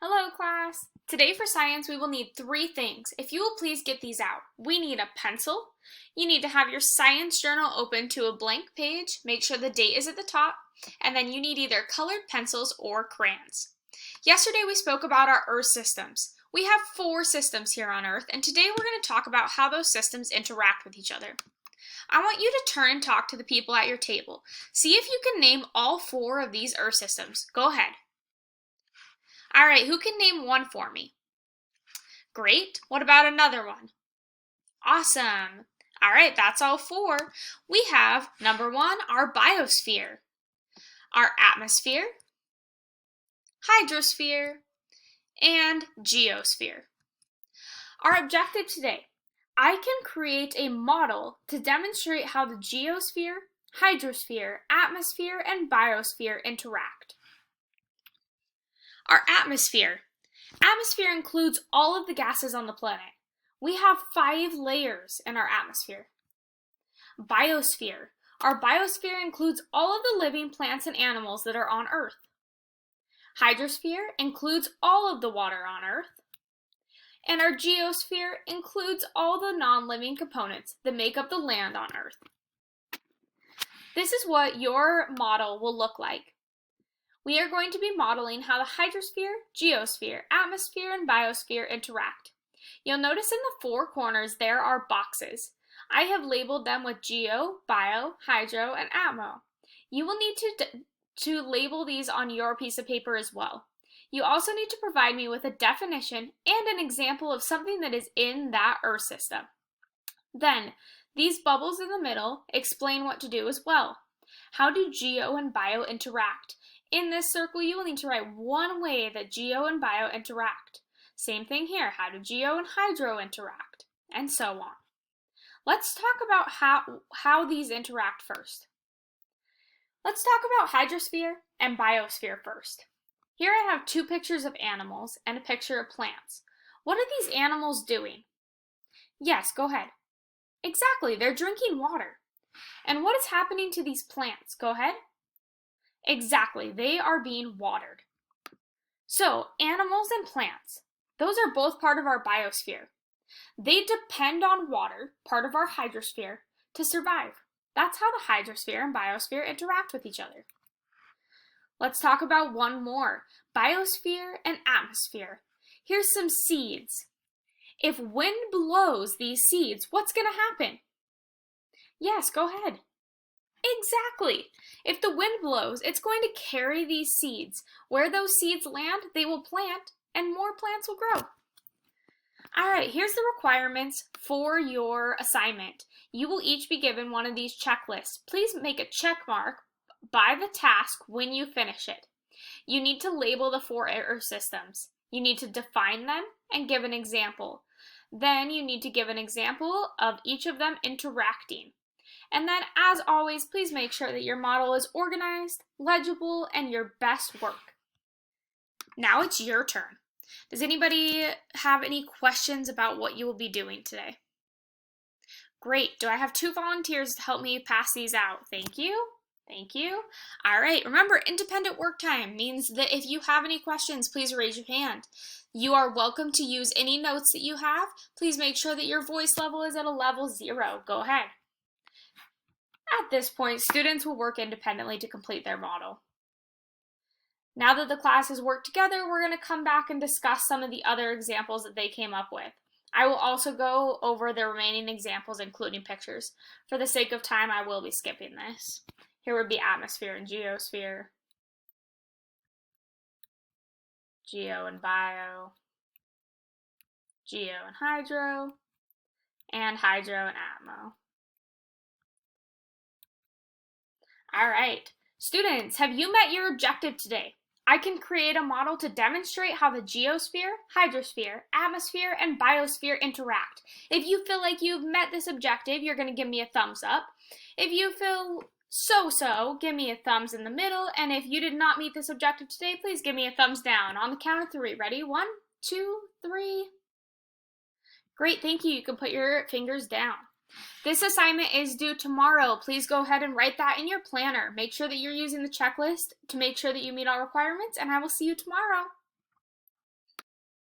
Hello, class. Today for science, we will need three things. If you will please get these out. We need a pencil. You need to have your science journal open to a blank page. Make sure the date is at the top. And then you need either colored pencils or crayons. Yesterday, we spoke about our Earth systems. We have 4 systems here on Earth, and today we're going to talk about how those systems interact with each other. I want you to turn and talk to the people at your table. See if you can name all 4 of these Earth systems. Go ahead. All right, who can name one for me? Great. What about another one? Awesome. All right, that's all 4. We have, number 1, our biosphere, our atmosphere, hydrosphere, and geosphere. Our objective today, I can create a model to demonstrate how the geosphere, hydrosphere, atmosphere, and biosphere interact. Our atmosphere. Atmosphere includes all of the gases on the planet. We have 5 layers in our atmosphere. Biosphere. Our biosphere includes all of the living plants and animals that are on Earth. Hydrosphere includes all of the water on Earth. And our geosphere includes all the non-living components that make up the land on Earth. This is what your model will look like. We are going to be modeling how the hydrosphere, geosphere, atmosphere, and biosphere interact. You'll notice in the 4 corners there are boxes. I have labeled them with geo, bio, hydro, and atmo. You will need to label these on your piece of paper as well. You also need to provide me with a definition and an example of something that is in that Earth system. Then, these bubbles in the middle explain what to do as well. How do geo and bio interact? In this circle, you will need to write one way that geo and bio interact. Same thing here, how do geo and hydro interact? And so on. Let's talk about how these interact first. Let's talk about hydrosphere and biosphere first. Here I have 2 pictures of animals and a picture of plants. What are these animals doing? Yes, go ahead. Exactly, they're drinking water. And what is happening to these plants? Go ahead. Exactly, they are being watered. So, animals and plants, those are both part of our biosphere. They depend on water, part of our hydrosphere, to survive. That's how the hydrosphere and biosphere interact with each other. Let's talk about one more, biosphere and atmosphere. Here's some seeds. If wind blows these seeds, what's going to happen? Yes, go ahead. Exactly. If the wind blows, it's going to carry these seeds. Where those seeds land, they will plant, and more plants will grow. All right, here's the requirements for your assignment. You will each be given one of these checklists. Please make a check mark by the task when you finish it. You need to label the 4 Earth systems. You need to define them and give an example. Then you need to give an example of each of them interacting. And then, as always, please make sure that your model is organized, legible, and your best work. Now it's your turn. Does anybody have any questions about what you will be doing today? Great. Do I have 2 volunteers to help me pass these out? Thank you. Thank you. All right. Remember, independent work time means that if you have any questions, please raise your hand. You are welcome to use any notes that you have. Please make sure that your voice level is at a level 0. Go ahead. At this point, students will work independently to complete their model. Now that the class has worked together, we're going to come back and discuss some of the other examples that they came up with. I will also go over the remaining examples, including pictures. For the sake of time, I will be skipping this. Here would be atmosphere and geosphere, geo and bio, geo and hydro and atmo. All right, students, have you met your objective today? I can create a model to demonstrate how the geosphere, hydrosphere, atmosphere, and biosphere interact. If you feel like you've met this objective, you're going to give me a thumbs up. If you feel so-so, give me a thumbs in the middle. And if you did not meet this objective today, please give me a thumbs down. On the count of 3. Ready? 1, 2, 3. Great, thank you. You can put your fingers down. This assignment is due tomorrow. Please go ahead and write that in your planner. Make sure that you're using the checklist to make sure that you meet all requirements, and I will see you tomorrow.